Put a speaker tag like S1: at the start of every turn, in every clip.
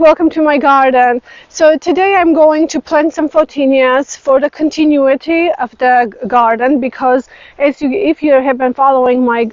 S1: welcome to my garden. So today I'm going to plant some photinias for the continuity of the garden, because if you have been following my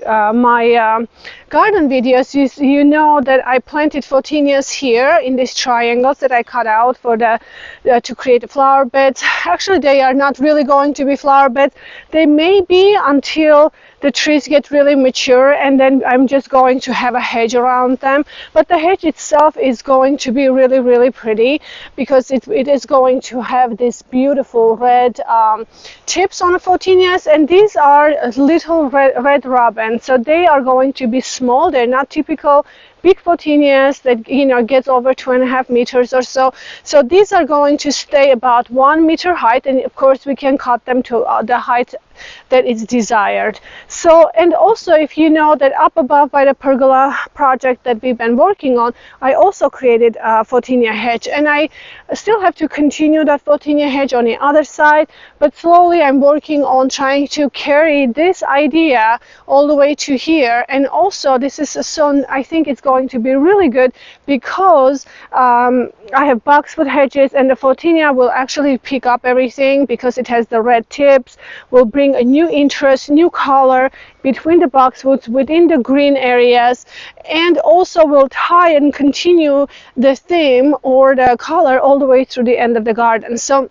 S1: garden videos, you know that I planted photinias here in these triangles that I cut out for to create the flower beds. Actually, they are not really going to be flower beds. They may be until the trees get really mature, and then I'm just going to have a hedge around them. But the hedge itself is going to be really, really pretty, because it is going to have these beautiful red tips on the photinias, and these are little red robins. So they are going to be small. They're not typical big photinias that gets over 2.5 meters or so. So these are going to stay about 1 meter height, and of course we can cut them to the height that is desired. So, and also, if you know that up above by the pergola project that we've been working on, I also created a photinia hedge, and I still have to continue that photinia hedge on the other side, but slowly I'm working on trying to carry this idea all the way to here. And also, this is I think it's going to be really good, because I have boxwood hedges, and the photinia will actually pick up everything because it has the red tips, will bring a new interest, new color between the boxwoods within the green areas, and also will tie and continue the theme or the color all the way through the end of the garden. So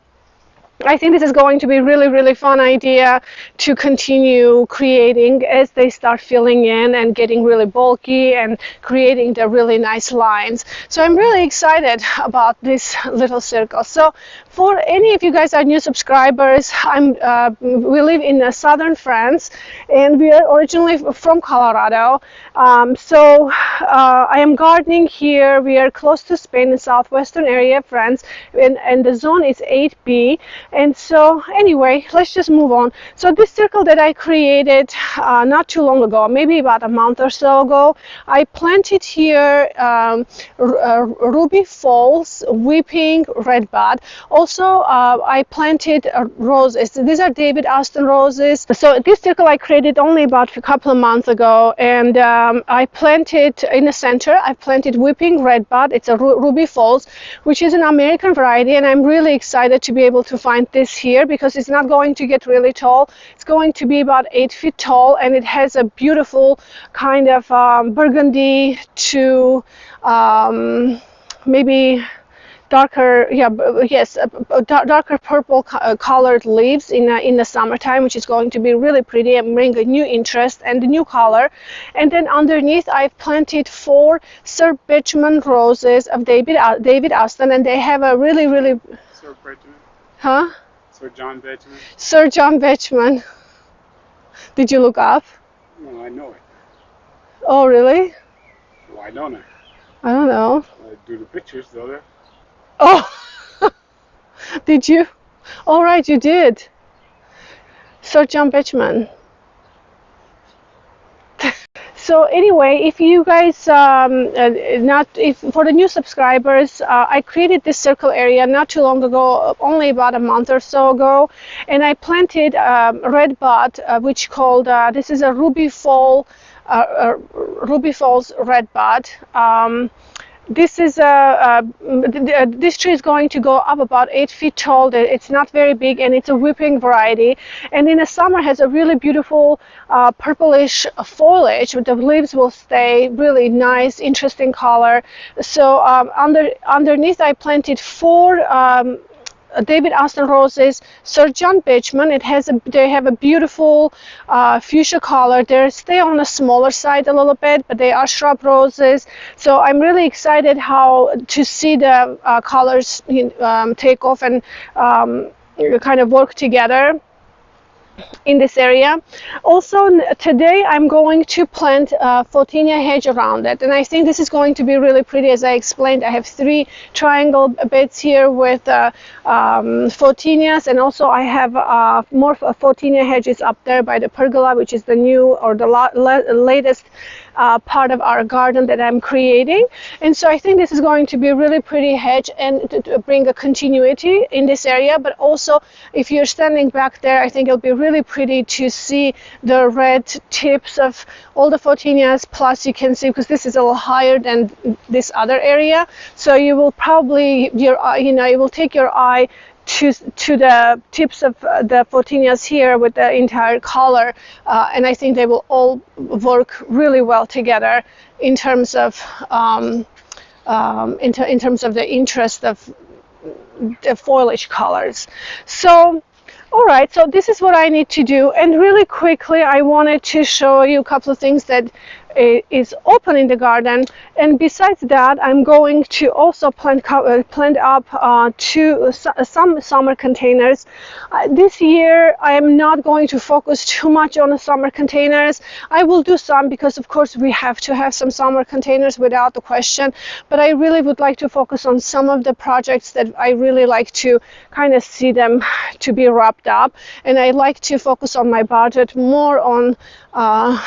S1: I think this is going to be really, really fun idea to continue creating as they start filling in and getting really bulky and creating the really nice lines. So I'm really excited about this little circle. So for any of you guys are new subscribers, we live in southern France, and we are originally from Colorado. I am gardening here. We are close to Spain, in southwestern area of France, and the zone is 8B. And so anyway, let's just move on. So this circle that I created not too long ago, maybe about a month or so ago, I planted here Ruby Falls Weeping Red Bud. Also, I planted roses. These are David Austin roses. So this circle I created only about a couple of months ago, and I planted in the center, I planted Weeping Red Bud. It's a Ruby Falls, which is an American variety, and I'm really excited to be able to find this here, because it's not going to get really tall. It's going to be about 8 feet tall, and it has a beautiful kind of burgundy to maybe darker, darker purple colored leaves in the summertime, which is going to be really pretty and bring a new interest and a new color. And then underneath, I've planted 4 Sir Bechman roses of David Austin, and they have a really, really...
S2: Sir Bechman?
S1: Huh?
S2: Sir John Bechman?
S1: Sir John Bechman. Did you look up?
S2: No, I know it.
S1: Oh, really?
S2: Why don't I?
S1: I don't know.
S2: I do the pictures, don't I?
S1: Oh! Did you? All right, you did. Sir John Bechman. So anyway, if you guys for the new subscribers, I created this circle area not too long ago, only about a month or so ago, and I planted red bud, which called this is a Ruby Falls red bud. This is this tree is going to go up about 8 feet tall. It's not very big, and it's a weeping variety. And in the summer, has a really beautiful purplish foliage. The leaves will stay really nice, interesting color. So underneath, I planted 4 David Austin roses, Sir John Bechman. They have a beautiful fuchsia color. They stay on the smaller side a little bit, but they are shrub roses. So I'm really excited to see the colors take off and kind of work together in this area. Also, today I'm going to plant a photinia hedge around it, and I think this is going to be really pretty. As I explained, I have 3 triangle beds here with photinias, and also I have more photinia hedges up there by the pergola, which is the new or the latest part of our garden that I'm creating. And so I think this is going to be a really pretty hedge and to bring a continuity in this area. But also, if you're standing back there, I think it'll be really really pretty to see the red tips of all the Photinias. Plus you can see, because this is a little higher than this other area, so you will probably, your eye, you know, it will take your eye to the tips of the Photinias here with the entire color, and I think they will all work really well together in terms of in terms of the interest of the foliage colors. So all right, so this is what I need to do, and really quickly I wanted to show you a couple of things that is open in the garden. And besides that, I'm going to also plant up some summer containers. This year I am not going to focus too much on the summer containers. I will do some, because of course we have to have some summer containers without the question, but I really would like to focus on some of the projects that I really like to kind of see them to be wrapped up, and I like to focus on my budget more on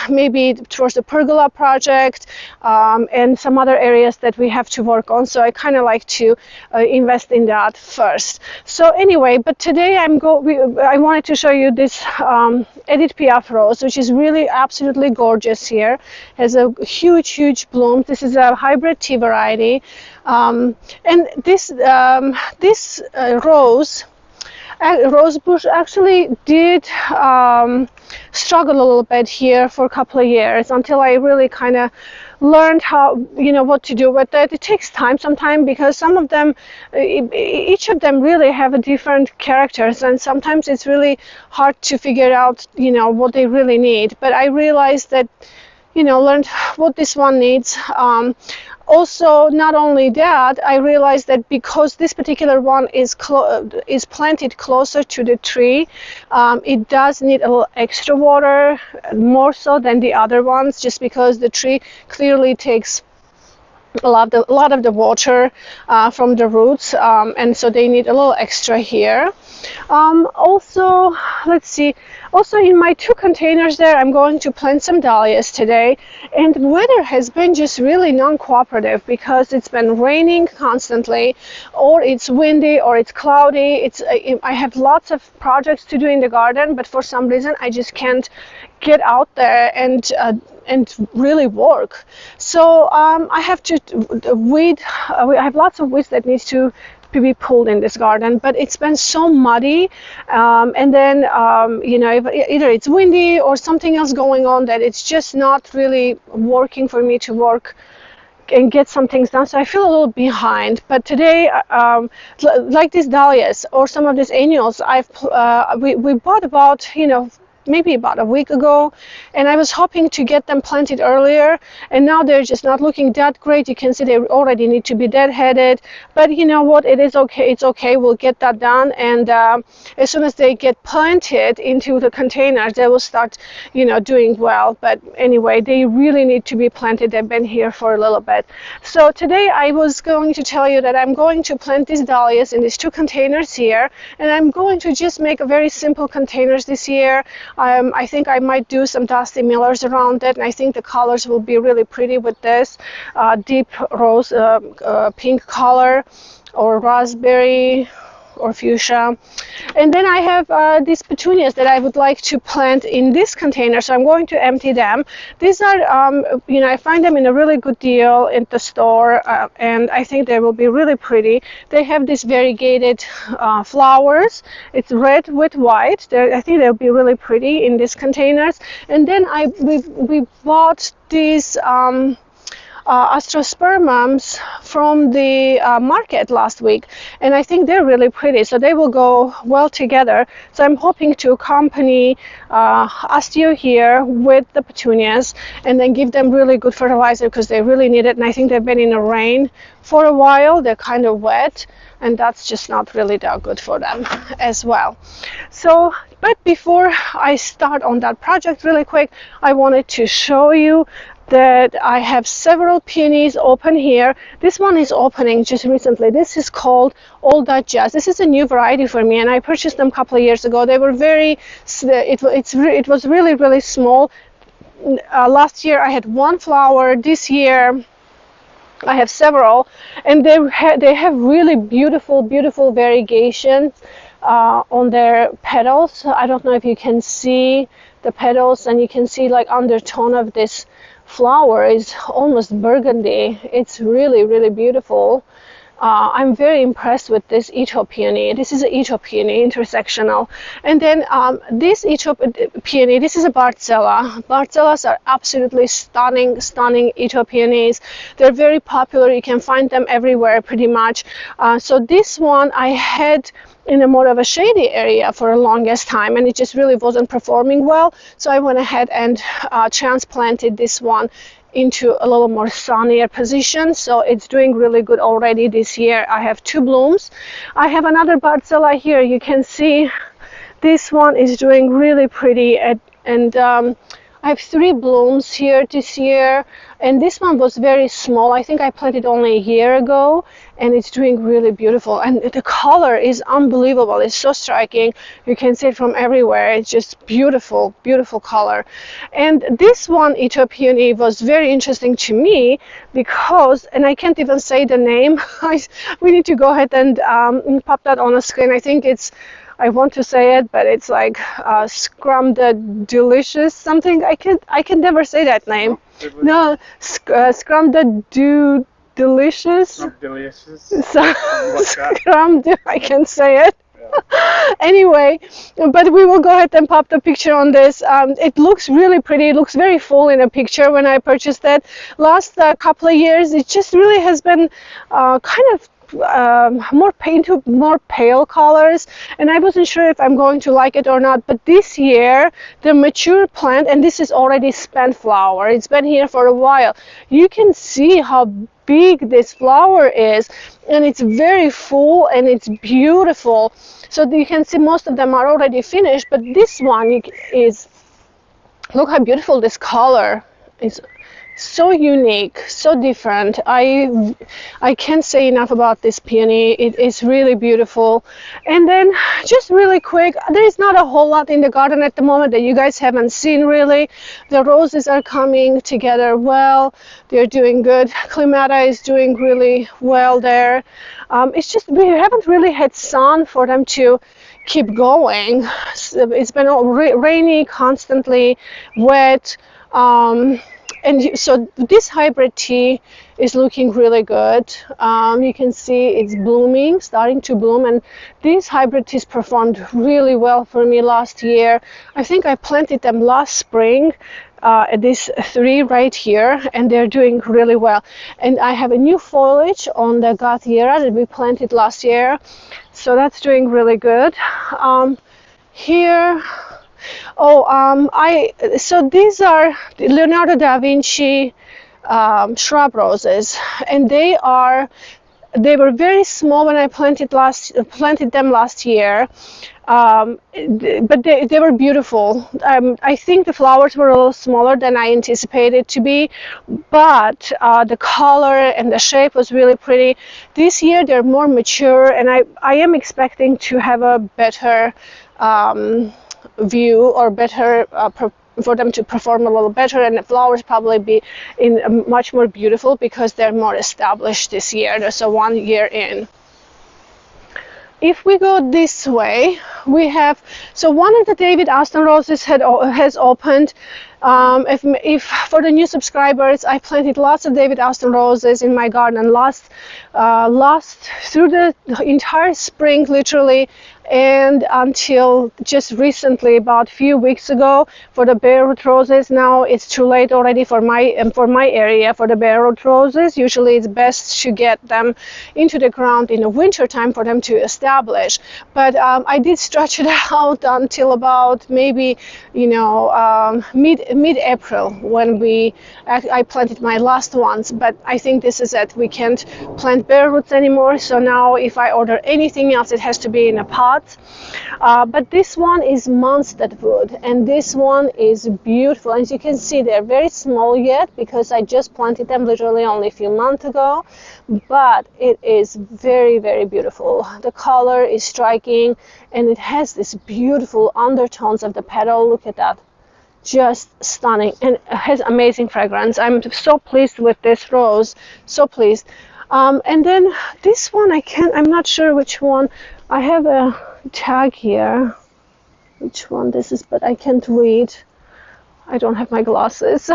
S1: maybe towards the pergola project, and some other areas that we have to work on. So I kind of like to invest in that first. So anyway, but today I wanted to show you this Edith Piaf rose, which is really absolutely gorgeous here. Has a huge bloom. This is a hybrid tea variety, and this rose bush actually did struggle a little bit here for a couple of years, until I really kind of learned how, you know, what to do with it. It takes time sometimes, because some of them, each of them really have a different characters, and sometimes it's really hard to figure out, you know, what they really need. But I realized that, you know, learned what this one needs. Also, not only that, I realized that because this particular one is planted closer to the tree, it does need a little extra water, more so than the other ones, just because the tree clearly takes a lot of the water from the roots, and so they need a little extra here. Also, let's see, also in my 2 containers there, I'm going to plant some dahlias today, and the weather has been just really non-cooperative, because it's been raining constantly, or it's windy, or it's cloudy. I have lots of projects to do in the garden, but for some reason I just can't get out there and really work. So I have to weed. I have lots of weeds that needs to be pulled in this garden, but it's been so muddy, and then you know, either it's windy or something else going on, that it's just not really working for me to work and get some things done. So I feel a little behind. But today, like these dahlias or some of these annuals, we bought about, you know, maybe about a week ago, and I was hoping to get them planted earlier, and now they're just not looking that great. You can see they already need to be deadheaded, but you know what, it is okay, it's okay, we'll get that done. And as soon as they get planted into the containers, they will start, you know, doing well. But anyway, they really need to be planted. They've been here for a little bit. So today I was going to tell you that I'm going to plant these dahlias in these 2 containers here, and I'm going to just make a very simple containers this year. I think I might do some Dusty Millers around it, and I think the colors will be really pretty with this deep rose pink color, or raspberry, or fuchsia. And then I have these petunias that I would like to plant in this container, so I'm going to empty them. These are, you know, I find them in a really good deal in the store, and I think they will be really pretty. They have these variegated flowers. It's red with white. I think they'll be really pretty in these containers. And then we bought these astrospermums from the market last week, and I think they're really pretty, so they will go well together. So I'm hoping to accompany osteo here with the petunias, and then give them really good fertilizer, because they really need it. And I think they've been in the rain for a while. They're kind of wet, and that's just not really that good for them as well. So, but before I start on that project really quick, I wanted to show you that I have several peonies open here. This one is opening just recently. This is called All That Jazz. This is a new variety for me, and I purchased them a couple of years ago. They were very, it was really small. Last year I had 1 flower. This year I have several, and they have really beautiful variegation on their petals. I don't know if you can see the petals, and you can see like undertone of this flower is almost burgundy. It's really, really beautiful. I'm very impressed with this Ito peony. This is an Ito peony, intersectional. And then this Ito peony, this is a Bartzella. Bartzellas are absolutely stunning, stunning Ito peonies. They're very popular. You can find them everywhere pretty much. So this one I had in a more of a shady area for the longest time, and it just really wasn't performing well. So I went ahead and transplanted this one into a little more sunnier position, so it's doing really good already this year. I have 2 blooms. I have another Bartzella here. You can see this one is doing really pretty, and I have 3 blooms here this year, and this one was very small. I think I planted only a year ago, and it's doing really beautiful, and the color is unbelievable. It's so striking. You can see it from everywhere. It's just beautiful, beautiful color. And this one, Ito peony, was very interesting to me because, and I can't even say the name. We need to go ahead and pop that on the screen. I think it's, I want to say it, but it's like Scrum the Delicious something. I can never say that name. No, Scrum the Delicious.
S2: Scrum delicious.
S1: So,
S2: What's that?
S1: Scrum, I can say it.
S2: Yeah.
S1: Anyway, but we will go ahead and pop the picture on this. It looks really pretty. It looks very full in a picture when I purchased it. Last couple of years, it just really has been kind of more into more pale colors, and I wasn't sure if I'm going to like it or not. But this year, the mature plant, and this is already spent flower, it's been here for a while, you can see how big this flower is, and it's very full and it's beautiful. So you can see most of them are already finished, but this one is, look how beautiful this color is. So unique, so different. I can't say enough about this peony. It is really beautiful. And then just really quick, there is not a whole lot in the garden at the moment that you guys haven't seen really. The roses are coming together well. They're doing good. Clematis is doing really well there. It's just we haven't really had sun for them to keep going. It's been all rainy, constantly wet. And so this hybrid tea is looking really good. You can see it's blooming, starting to bloom, and these hybrid teas performed really well for me last year. I think I planted them last spring, these 3 right here, and they're doing really well. And I have a new foliage on the Gathiera that we planted last year, so that's doing really good. Here, so these are Leonardo da Vinci shrub roses, and they were very small when I planted them last year, but they were beautiful. I think the flowers were a little smaller than I anticipated to be, but the color and the shape was really pretty. This year they're more mature, and I am expecting to have a better view, or better for them to perform a little better, and the flowers probably be in much more beautiful because they're more established this year. They're so 1 year in. If we go this way, we have, so one of the David Austin roses has opened. If for the new subscribers, I planted lots of David Austin roses in my garden last through the entire spring, literally, and until just recently, about a few weeks ago, for the bare root roses. Now it's too late already for my area for the bare root roses. Usually it's best to get them into the ground in the winter time for them to establish. But I did stretch it out until about maybe, you know, mid-April when I planted my last ones. But I think this is it. We can't plant bare roots anymore. So now if I order anything else, it has to be in a pot. But this one is Munstead wood, and this one is beautiful. As you can see, they're very small yet because I just planted them literally only a few months ago, but it is very, very beautiful. The color is striking, and it has this beautiful undertones of the petal. Look at that. Just stunning, and it has amazing fragrance. I'm so pleased with this rose, so pleased. And then this one, I'm not sure which one. I have tag here. Which one this is, but I can't read. I don't have my glasses.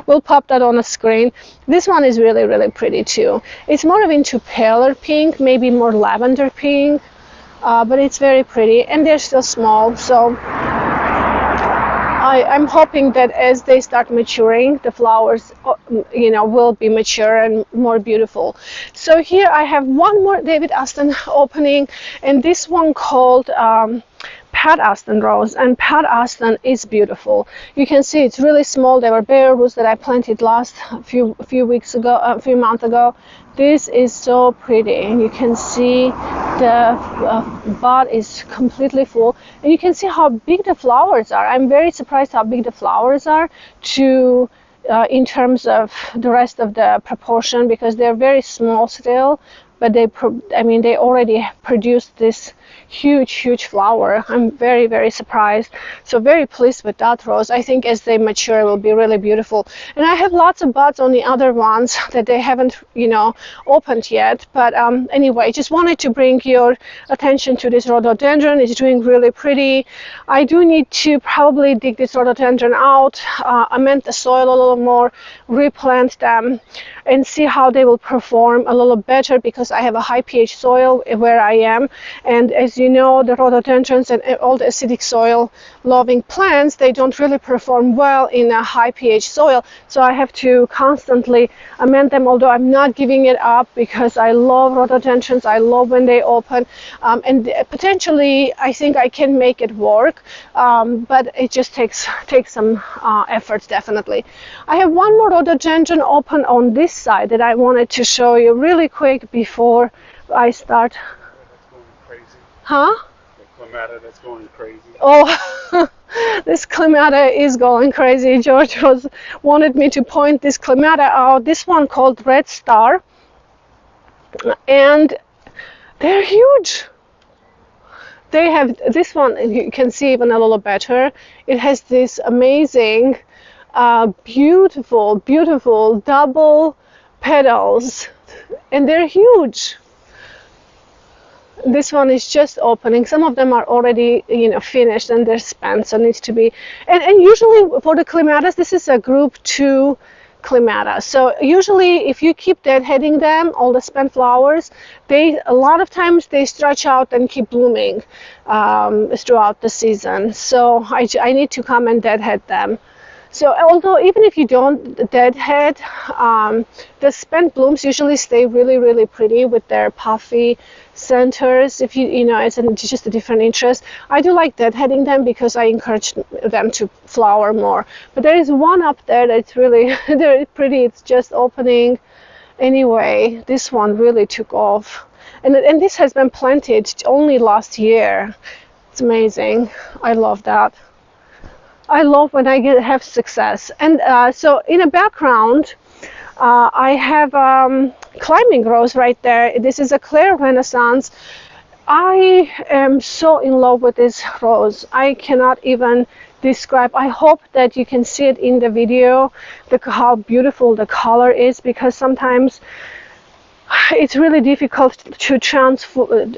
S1: We'll pop that on the screen. This one is really, really pretty too. It's more of into paler pink, maybe more lavender pink, but it's very pretty, and they're still small, so I'm hoping that as they start maturing, the flowers, will be mature and more beautiful. So here I have one more David Aston opening, and this one called Pat Aston Rose, and Pat Aston is beautiful. You can see it's really small. They were bare roots that I planted last few months ago. This is so pretty, and you can see the bud is completely full, and you can see how big the flowers are. I'm very surprised how big the flowers are to in terms of the rest of the proportion, because they're very small still, but they already produced this huge flower. I'm very, very surprised. So very pleased with that rose. I think as they mature it will be really beautiful. And I have lots of buds on the other ones that they haven't opened yet, but anyway, just wanted to bring your attention to this rhododendron. It's doing really pretty. I do need to probably dig this rhododendron out, amend the soil a little more, replant them, and see how they will perform a little better, because I have a high pH soil where I am, and as you know, the rhododendrons and all the acidic soil loving plants, they don't really perform well in a high pH soil, so I have to constantly amend them, although I'm not giving it up, because I love rhododendrons. I love when they open, and potentially I think I can make it work, but it just takes some efforts, definitely. I have one more rhododendron open on this side that I wanted to show you really quick before I start.
S2: That's going crazy.
S1: Huh?
S2: The clematis that's going crazy.
S1: Oh, this clematis is going crazy. George wanted me to point this clematis out. This one called Red Star, and they're huge. They have this one, you can see even a little better. It has this amazing, beautiful double petals, and they're huge. This one is just opening. Some of them are already finished and they're spent, so it needs to be, and usually for the clematis, this is a group 2 clematis. So usually if you keep deadheading them, all the spent flowers, a lot of times they stretch out and keep blooming throughout the season. So I need to come and deadhead them. So although even if you don't deadhead, the spent blooms usually stay really, really pretty with their puffy centers. If it's just a different interest. I do like deadheading them because I encourage them to flower more. But there is one up there that's really very pretty. It's just opening. Anyway, this one really took off, and this has been planted only last year. It's amazing. I love that. I love when I have success. And so in the background, I have climbing rose right there. This is a Claire Renaissance. I am so in love with this rose. I cannot even describe. I hope that you can see it in the video, how beautiful the color is, because sometimes it's really difficult to transform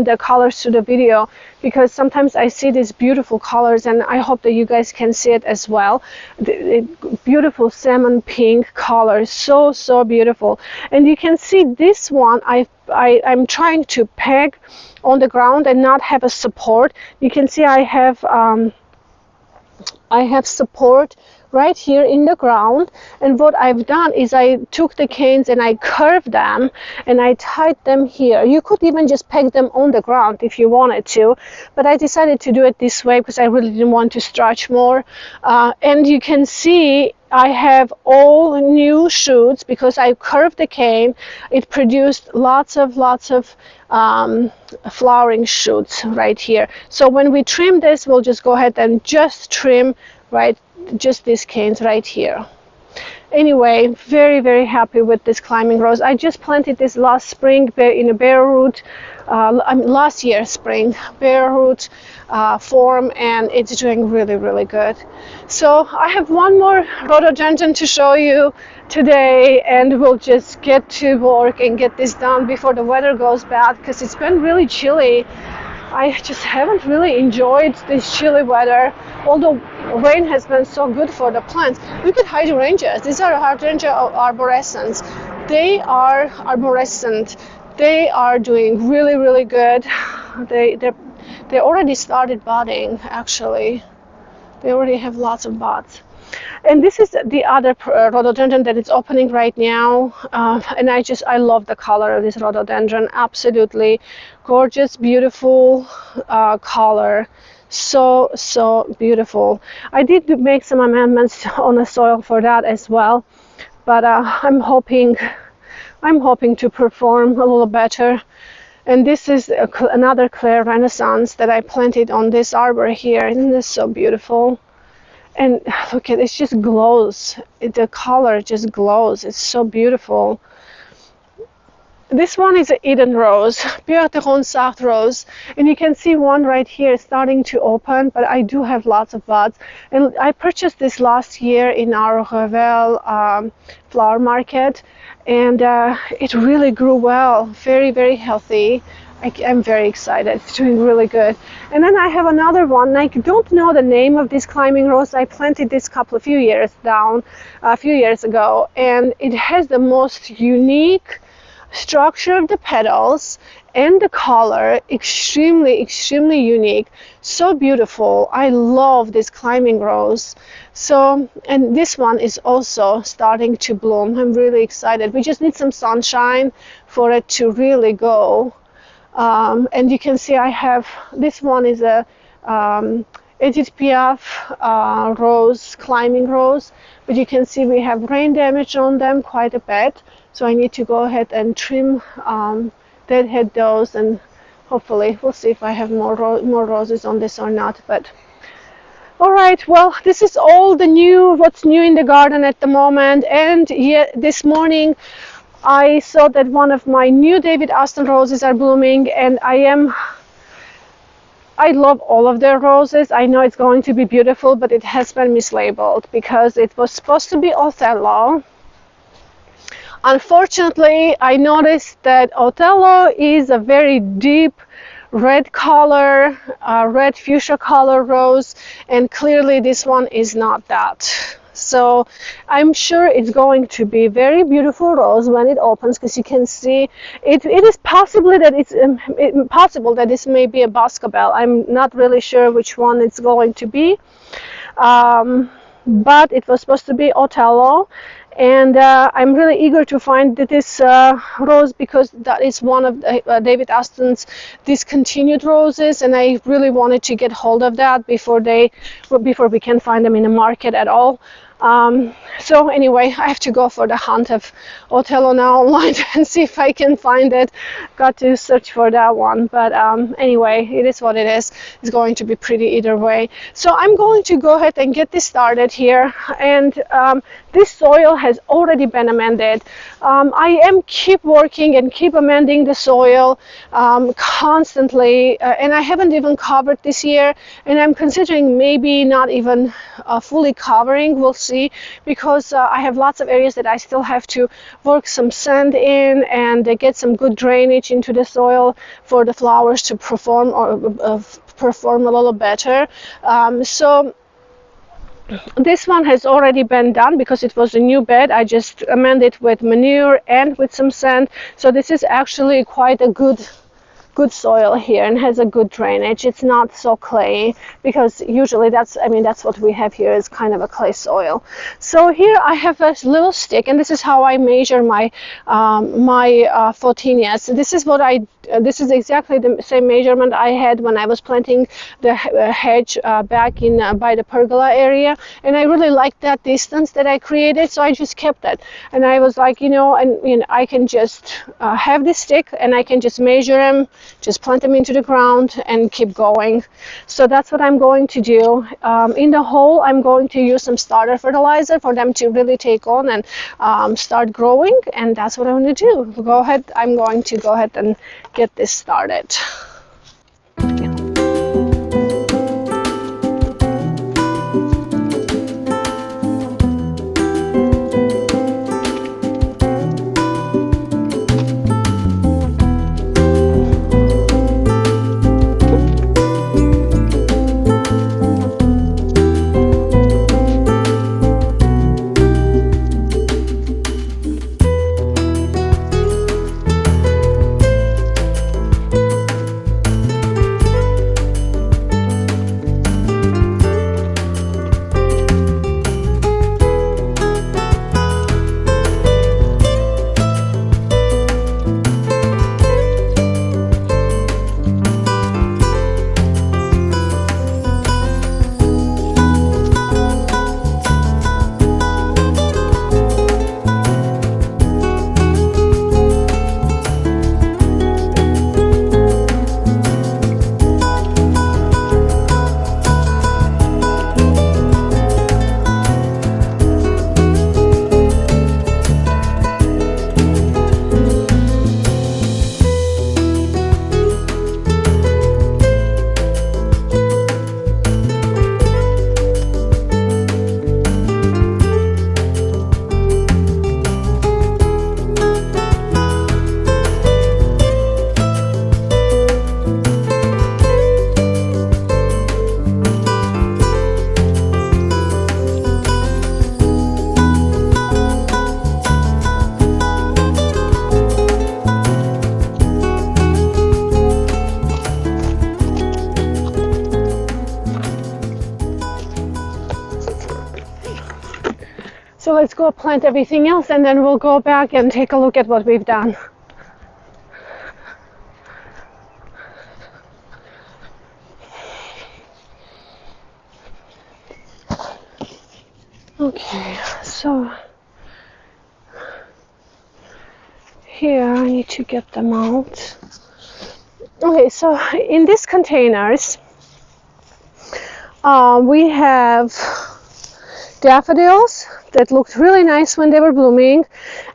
S1: the colors to the video, because sometimes I see these beautiful colors, and I hope that you guys can see it as well. The beautiful salmon pink color, so beautiful. And you can see this one I'm trying to peg on the ground and not have a support. You can see I have support right here in the ground, and what I've done is I took the canes and I curved them and I tied them here. You could even just peg them on the ground if you wanted to, but I decided to do it this way because I really didn't want to stretch more. And you can see I have all new shoots because I curved the cane. It produced lots of flowering shoots right here. So when we trim this, we'll just go ahead and just trim just these canes right here. Anyway, very, very happy with this climbing rose. I just planted this last spring in a bare root, last year spring, bare root form, and it's doing really, really good. So I have one more rhododendron to show you today, and we'll just get to work and get this done before the weather goes bad, because it's been really chilly. I just haven't really enjoyed this chilly weather, although rain has been so good for the plants. Look at hydrangeas. These are hydrangea arborescens. They are arborescent. They are doing really, really good. They already started budding, actually. They already have lots of buds. And this is the other rhododendron that is opening right now, and I love the color of this rhododendron. Absolutely gorgeous, beautiful color. So beautiful. I did make some amendments on the soil for that as well, but I'm hoping to perform a little better. And this is another Claire Renaissance that I planted on this arbor here. Isn't this so beautiful? And look at it, it just glows. The color just glows. It's so beautiful. This one is an Eden rose, Peonies soft rose, and you can see one right here starting to open, but I do have lots of buds. And I purchased this last year in our Revel flower market, and it really grew well, very, very healthy. I'm very excited. It's doing really good. And then I have another one. I don't know the name of this climbing rose. I planted this a few years ago, and it has the most unique structure of the petals and the color. Extremely unique, so beautiful. I love this climbing rose. So, and this one is also starting to bloom. I'm really excited. We just need some sunshine for it to really go. And you can see I have, this one is a Edith Piaf rose, climbing rose, but you can see we have rain damage on them quite a bit, so I need to go ahead and trim, deadhead those, and hopefully we'll see if I have more roses on this or not. But all right, well, this is all what's new in the garden at the moment. And yet this morning I saw that one of my new David Austin roses are blooming, and I love all of their roses. I know it's going to be beautiful, but it has been mislabeled because it was supposed to be Othello. Unfortunately, I noticed that Othello is a very deep red color, red fuchsia color rose, and clearly this one is not that. So I'm sure it's going to be very beautiful rose when it opens, because you can see it is possibly that it's possible that this may be a Boscobel. I'm not really sure which one it's going to be, but it was supposed to be Othello. And I'm really eager to find this rose, because that is one of David Austin's discontinued roses, and I really wanted to get hold of that before we can find them in the market at all. So anyway, I have to go for the hunt of Othello now online and see if I can find it. Got to search for that one, but anyway, it is what it is. It's going to be pretty either way. So I'm going to go ahead and get this started here, and this soil has already been amended. I am keep working and keep amending the soil constantly, and I haven't even covered this year, and I'm considering maybe not even fully covering. We'll see, because I have lots of areas that I still have to work some sand in and get some good drainage into the soil for the flowers to perform a little better. So this one has already been done because it was a new bed. I just amended with manure and with some sand. So this is actually quite a good soil here and has a good drainage. It's not so clay, because usually that's what we have here, is kind of a clay soil. So here I have a little stick, and this is how I measure my Photinias. This is exactly the same measurement I had when I was planting the hedge back in by the pergola area, and I really liked that distance that I created, so I just kept it. And I was like, I can just have this stick and I can just measure them just plant them into the ground and keep going. So that's what I'm going to do. In the hole, I'm going to use some starter fertilizer for them to really take on and start growing, and that's what I'm going to do. I'm going to go ahead and get this started. So let's go plant everything else, and then we'll go back and take a look at what we've done. Okay, so here I need to get them out. Okay, so in these containers we have daffodils that looked really nice when they were blooming.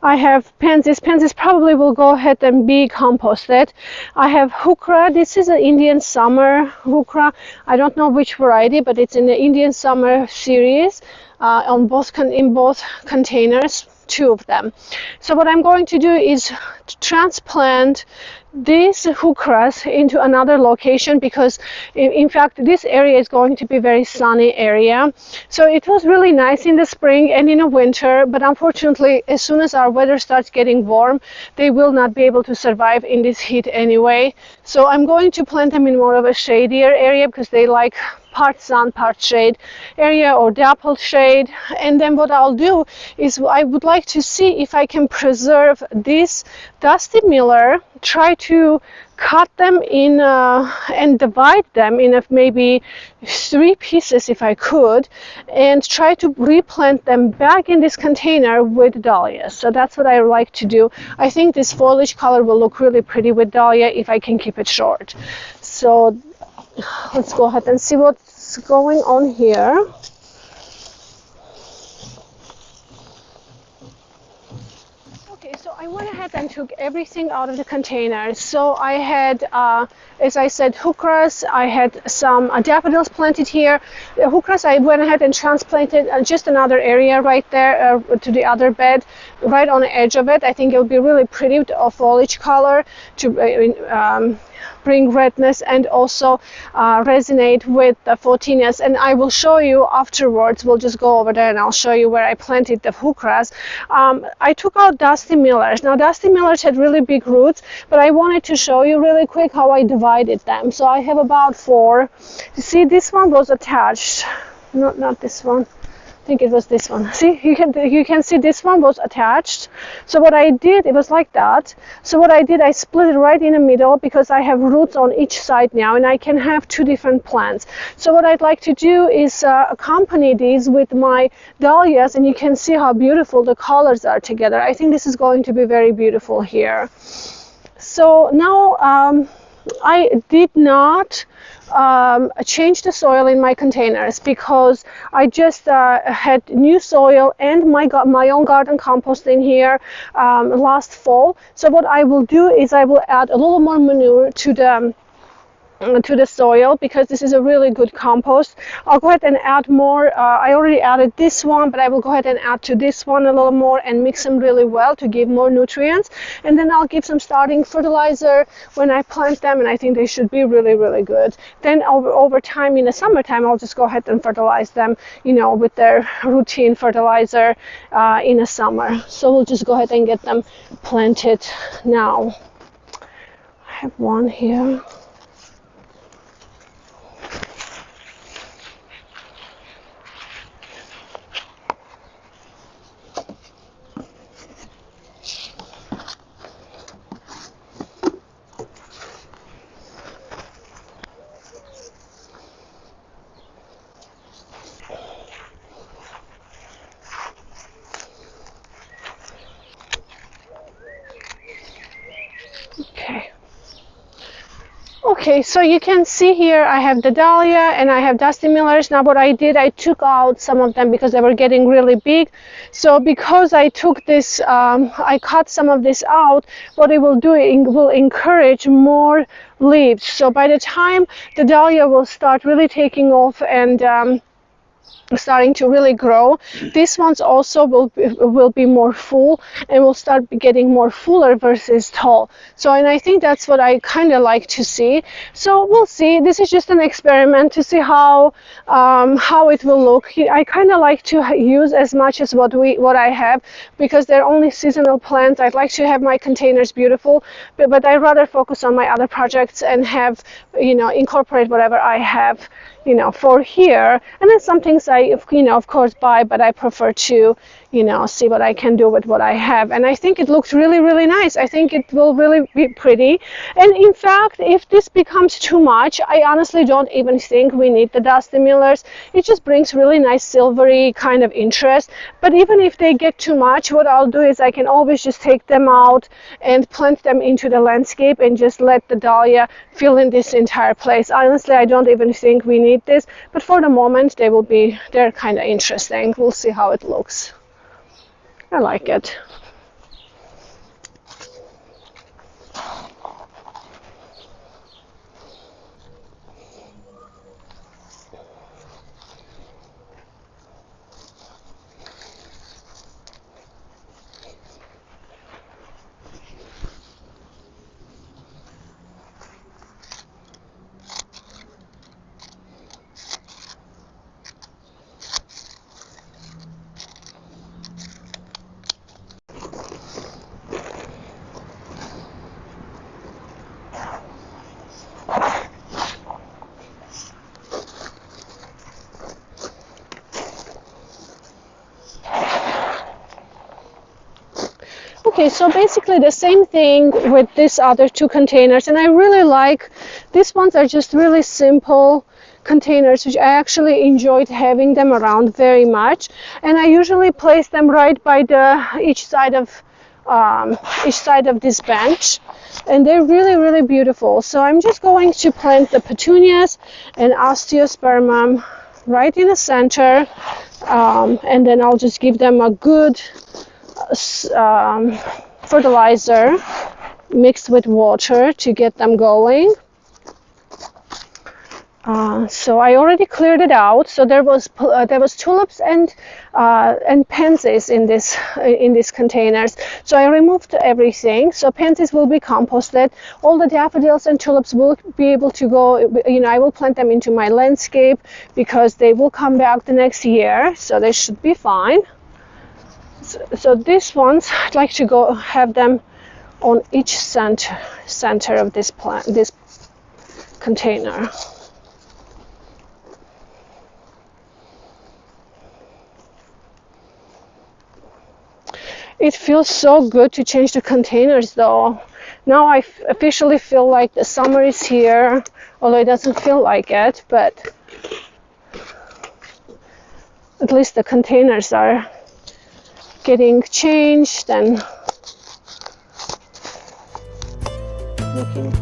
S1: I have pansies. Pansies probably will go ahead and be composted. I have hukra. This is an Indian summer hukra. I don't know which variety, but it's in the Indian summer series in both containers, 2 of them. So what I'm going to do is transplant these hukras into another location, because in fact this area is going to be a very sunny area. So it was really nice in the spring and in the winter, but unfortunately as soon as our weather starts getting warm, they will not be able to survive in this heat anyway. So I'm going to plant them in more of a shadier area, because they like part sun, part shade area, or dappled shade. And then what I'll do is I would like to see if I can preserve this dusty miller, try to cut them in and divide them in maybe 3 pieces if I could, and try to replant them back in this container with dahlias. So that's what I like to do. I think this foliage color will look really pretty with dahlia if I can keep it short. So let's go ahead and see what's going on here. Okay, so I went ahead and took everything out of the container. So I had, as I said, hukras. I had some daffodils planted here. The hukras I went ahead and transplanted just another area right there to the other bed, right on the edge of it. I think it will be really pretty with a foliage color to bring redness and also resonate with the photinias. And I will show you afterwards. We'll just go over there and I'll show you where I planted the hukras. I took out dusty millers. Now dusty millers had really big roots, but I wanted to show you really quick how I divided them. So I have about 4. You see, this one was attached. Not this one. I think it was this one. See, you can see this one was attached. So what I did, it was like that. So what I did, I split it right in the middle, because I have roots on each side now, and I can have 2 different plants. So what I'd like to do is accompany these with my dahlias, and you can see how beautiful the colors are together. I think this is going to be very beautiful here. So now I did not change the soil in my containers because I just had new soil and my own garden compost in here last fall. So what I will do is I will add a little more manure to the soil because this is a really good compost. I'll go ahead and add more. I already added this one, but I will go ahead and add to this one a little more and mix them really well to give more nutrients. And then I'll give some starting fertilizer when I plant them, and I think they should be really, really good. Then over time in the summertime, I'll just go ahead and fertilize them, you know, with their routine fertilizer in the summer. So we'll just go ahead and get them planted now. I have one here. Okay, so you can see here I have the dahlia and I have dusty millers. Now what I did, I took out some of them because they were getting really big. So because I took this, I cut some of this out, what it will do, it will encourage more leaves. So by the time the dahlia will start really taking off and starting to really grow, these ones also will be more full and will start getting more fuller versus tall. So, and I think that's what I kind of like to see. So we'll see. This is just an experiment to see how it will look. I kind of like to use as much as what I have because they're only seasonal plants. I'd like to have my containers beautiful, but I'd rather focus on my other projects and have, you know, incorporate whatever I have, you know, for here. And then some things I, you know, of course buy, but I prefer to, you know, see what I can do with what I have. And I think it looks really, really nice. I think it will really be pretty. And in fact, if this becomes too much, I honestly don't even think we need the dusty millers. It just brings really nice silvery kind of interest. But even if they get too much, what I'll do is I can always just take them out and plant them into the landscape and just let the dahlia fill in this entire place. Honestly, I don't even think we need this, but for the moment they're kind of interesting. We'll see how it looks. I like it. Okay, so basically the same thing with these other two containers, and I really like these ones. Are just really simple containers, which I actually enjoyed having them around very much. And I usually place them right by each side of this bench, and they're really, really beautiful. So I'm just going to plant the petunias and osteospermum right in the center, and then I'll just give them a good fertilizer mixed with water to get them going. So I already cleared it out. So there was tulips and pansies in these containers. So I removed everything. So pansies will be composted. All the daffodils and tulips will be able to go. You know, I will plant them into my landscape because they will come back the next year. So they should be fine. So these ones, I'd like to go have them on each center of this container. It feels so good to change the containers though. Now I officially feel like the summer is here, although it doesn't feel like it, but at least the containers are getting changed and looking.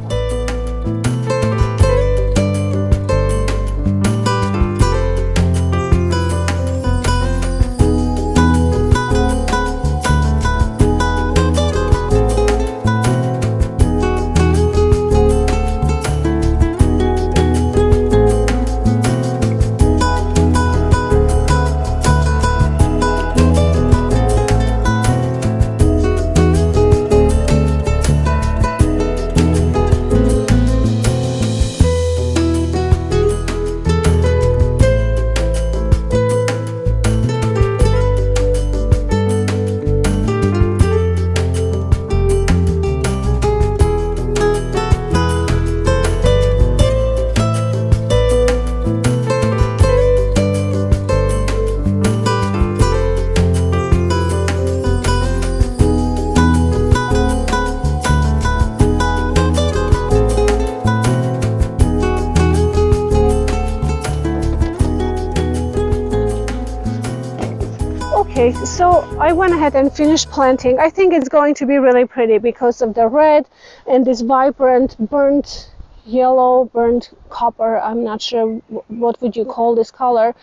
S1: Okay, so I went ahead and finished planting. I think it's going to be really pretty because of the red and this vibrant burnt yellow, burnt copper. I'm not sure what would you call this color.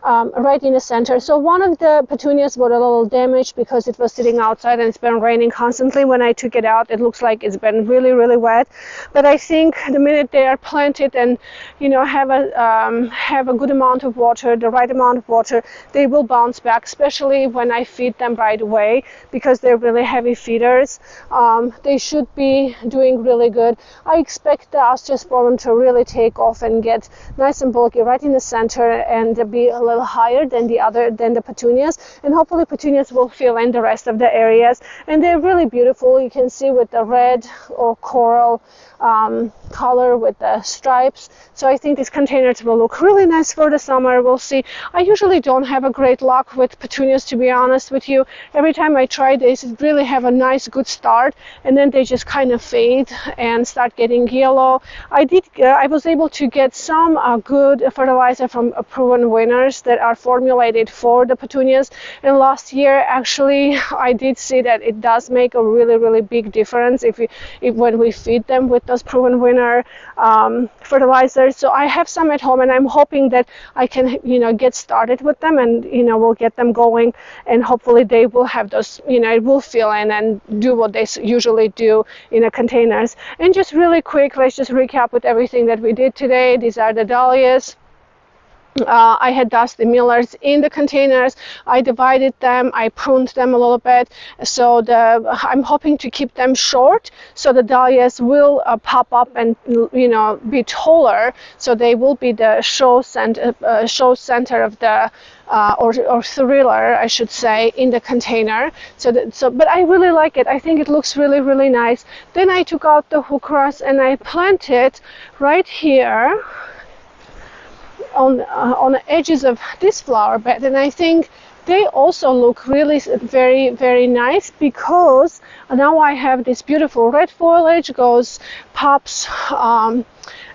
S1: Right in the center. So one of the petunias were a little damaged because it was sitting outside and it's been raining constantly. When I took it out, it looks like it's been really, really wet. But I think the minute they are planted and have a good amount of water, the right amount of water, they will bounce back. Especially when I feed them right away because they're really heavy feeders. They should be doing really good. I expect the astrosporum to really take off and get nice and bulky right in the center and be a little higher than the petunias, and hopefully petunias will fill in the rest of the areas. And they're really beautiful. You can see with the red or coral color with the stripes. So I think these containers will look really nice for the summer. We'll see. I usually don't have a great luck with petunias, to be honest with you. Every time I try this, it really have a nice good start, and then they just kind of fade and start getting yellow. I was able to get some good fertilizer from proven winners that are formulated for the petunias, and last year actually I did see that it does make a really, really big difference when we feed them with those proven winner fertilizers. So I have some at home, and I'm hoping that I can get started with them, and we'll get them going, and hopefully they will have those, it will fill in and do what they usually do in the containers. And just really quick, let's just recap with everything that we did today. These are the dahlias. I had dusty millers in the containers. I divided them, I pruned them a little bit, so I'm hoping to keep them short so the dahlias will pop up and be taller, so they will be the show center of the or thriller, I should say, in the container. But I really like it. I think it looks really, really nice. Then I took out the heucheras and I planted right here on the edges of this flower bed, and I think they also look really very, very nice because now I have this beautiful red foliage pops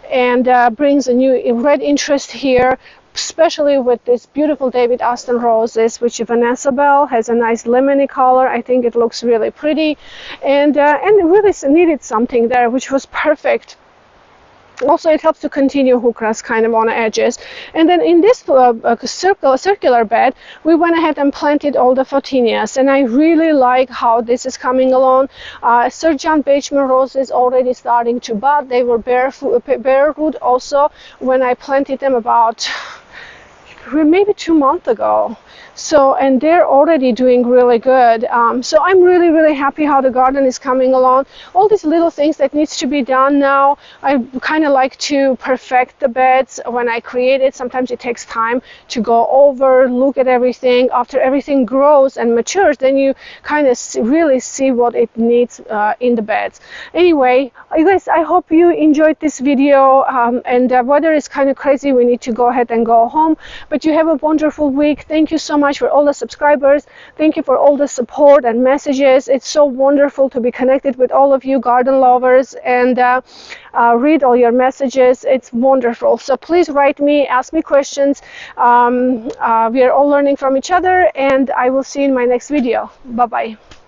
S1: and brings a new red interest here, especially with this beautiful David Austin roses, which Vanessa Bell has a nice lemony color. I think it looks really pretty, and it really needed something there, which was perfect. Also, it helps to continue heucheras kind of on the edges. And then in this circular bed, we went ahead and planted all the Photinias, and I really like how this is coming along. Sir John Bateman roses already starting to bud. They were bare root also when I planted them about maybe 2 months ago. So, and they're already doing really good. So I'm really, really happy how the garden is coming along. All these little things that needs to be done now. I kind of like to perfect the beds when I create it. Sometimes it takes time to go over, look at everything. After everything grows and matures, then you kind of really see what it needs in the beds. Anyway, you guys, I hope you enjoyed this video. And the weather is kind of crazy. We need to go ahead and go home. But you have a wonderful week. Thank you so much for all the subscribers. Thank you for all the support and messages. It's so wonderful to be connected with all of you garden lovers and read all your messages. It's wonderful. So please write me, ask me questions. We are all learning from each other, and I will see you in my next video. Bye-bye.